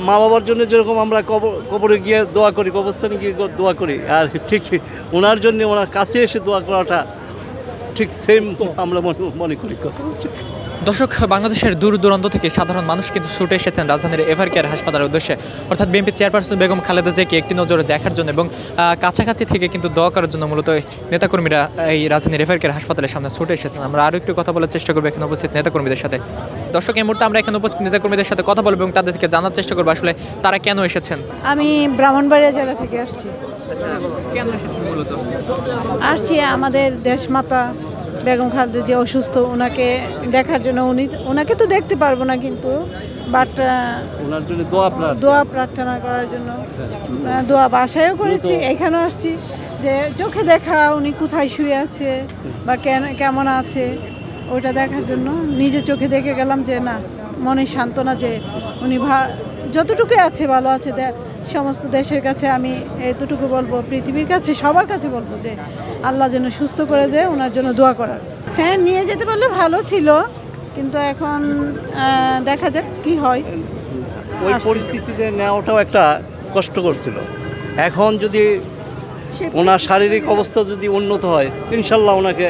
মা বাবার জন্য যেরকম আমরা কবরে গিয়ে দোয়া করি, কবরস্থানে গিয়ে দোয়া করি, আর ঠিক ওনার জন্য ওনার কাছে এসে দোয়া করাটা ঠিক সেম আমরা মনে করি। কথা দর্শক, বাংলাদেশের দূর দূরান্ত থেকে সাধারণ মানুষ কিন্তু ছুটে এসেছেন রাজধানীর এভারকেয়ার হাসপাতালের উদ্দেশ্যে, অর্থাৎ বিএনপি চেয়ারপারসন বেগম খালেদা জিয়াকে একটি নজরে দেখার জন্য এবং কাছাকাছি থেকে কিন্তু দোয়া করার জন্য মূলত নেতাকর্মীরা এই রাজধানীর এভারকেয়ার হাসপাতালের সামনে ছুটে এসেছেন। আমরা আরও একটু কথা বলার চেষ্টা করবো এখানে উপস্থিত নেতাকর্মীদের সাথে। দর্শক, এই মুহূর্তে আমরা এখানে উপস্থিত নেতাকর্মীদের সাথে কথা বলবো এবং তাদের থেকে জানার চেষ্টা করবো আসলে তারা কেন এসেছেন। আমি ব্রাহ্মণবাড়িয়া জেলা থেকে আসছি। কেন এসেছেন মূলত? আসছি আমাদের দেশমাতা বেগম খালেদা জিয়া অসুস্থ, ওনাকে দেখার জন্য। ওনাকে তো দেখতে পারবো না, কিন্তু বাট ওনার জন্য দোয়া প্রার্থনা করার জন্য দোয়া বাসায়ও করেছি, এখানেও আসছি যে চোখে দেখা উনি কোথায় শুয়ে আছে বা কেমন আছে ওইটা দেখার জন্য। নিজে চোখে দেখে গেলাম যে না, মনে সান্ত্বনা যে উনি যতটুকু আছে ভালো আছে। সমস্ত দেশের কাছে আমি এতটুকু বলবো, পৃথিবীর কাছে সবার কাছে বলবো যে আল্লাহ যেন সুস্থ করে দেয়, ওনার জন্য দোয়া করার। হ্যাঁ, নিয়ে যেতে পারলে ভালো ছিল, কিন্তু এখন দেখা যাক কি হয়। ওই পরিস্থিতিতে নেওয়াটাও একটা কষ্টকর ছিল। এখন যদি ওনার শারীরিক অবস্থা যদি উন্নত হয়, ইনশাল্লাহ ওনাকে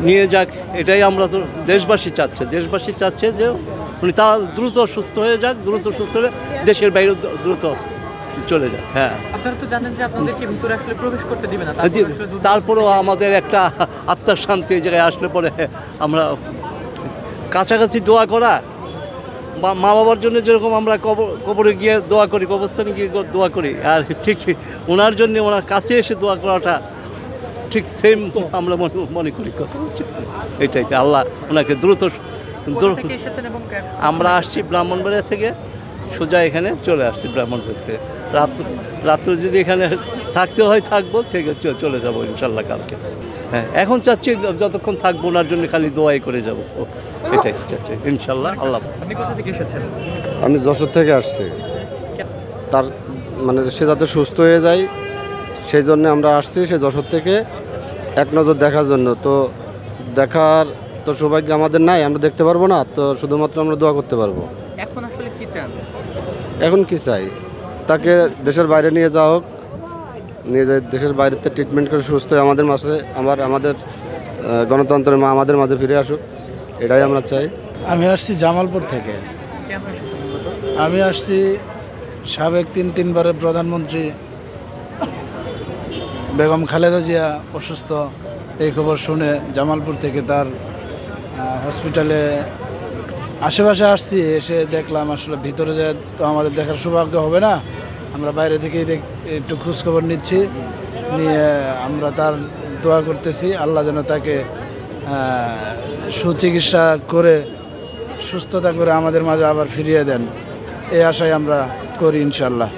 নিয়ে যাক, এটাই আমরা তো দেশবাসী চাচ্ছে যে উনি তারা দ্রুত সুস্থ হয়ে যাক, দ্রুত সুস্থ হলে দেশের বাইরে দ্রুত চলে যাক। হ্যাঁ, আপনারা তো জানেন যে আপনাদেরকে ভিতরে আসলে প্রবেশ করতে দিবে না, তারপরেও আমাদের একটা আত্মার শান্তি এই জায়গায় আসলে পরে আমরা কাছাকাছি দোয়া করা, মা বাবার জন্য যেরকম আমরা কবরে গিয়ে দোয়া করি, কবরস্থানে গিয়ে দোয়া করি, আর ঠিক ওনার জন্য ওনার কাছে এসে দোয়া করাটা ঠিক সেম আমরা মনে করি। কথা এটাই, আল্লাহ ওনাকে দ্রুত। আমরা আসছি ব্রাহ্মণবাড়িয়া থেকে, সোজা এখানে চলে আসছি ব্রাহ্মণবাড়িয়া থেকে। রাত্রে যদি এখানে থাকতে হয় থাকবো, থেকে চলে যাবো ইনশাল্লাহ কালকে। হ্যাঁ, এখন চাচ্ছি যতক্ষণ থাকবো ওনার জন্য খালি দোয়াই করে যাবো, এটাই চাচ্ছি ইনশাল্লাহ। আল্লাহ। আপনি কোথা থেকে এসেছেন? আমি যশোর থেকে আসছি, তার মানে সে যাতে সুস্থ হয়ে যায় সেই জন্য আমরা আসছি। সে যশোর থেকে এক নজর দেখার জন্য। তো দেখার তো সৌভাগ্য আমাদের নাই, আমরা দেখতে পারবো না, তো শুধুমাত্র আমরা দোয়া করতে পারবো। এখন আসলে কি চান? এখন কি চাই, তাকে দেশের বাইরে নিয়ে যাওয়া হোক, নিয়ে যায় দেশের বাইরেতে ট্রিটমেন্ট করে সুস্থ হয়ে আমাদের মাঝে আমাদের গণতন্ত্রের মা আমাদের মাঝে ফিরে আসুক, এটাই আমরা চাই। আমি আসছি জামালপুর থেকে। আমি আসছি সাবেক তিনবারের প্রধানমন্ত্রী বেগম খালেদা জিয়া অসুস্থ, এই খবর শুনে জামালপুর থেকে তার হসপিটালে আশেপাশে আসছি। এসে দেখলাম আসলে ভিতরে যায় তো আমাদের দেখার সৌভাগ্য হবে না, আমরা বাইরে থেকেই একটু খোঁজখবর নিচ্ছি, নিয়ে আমরা তার দোয়া করতেছি আল্লাহ যেন তাকে সুচিকিৎসা করে সুস্থতা করে আমাদের মাঝে আবার ফিরিয়ে দেন, এই আশায় আমরা করি ইনশাল্লাহ।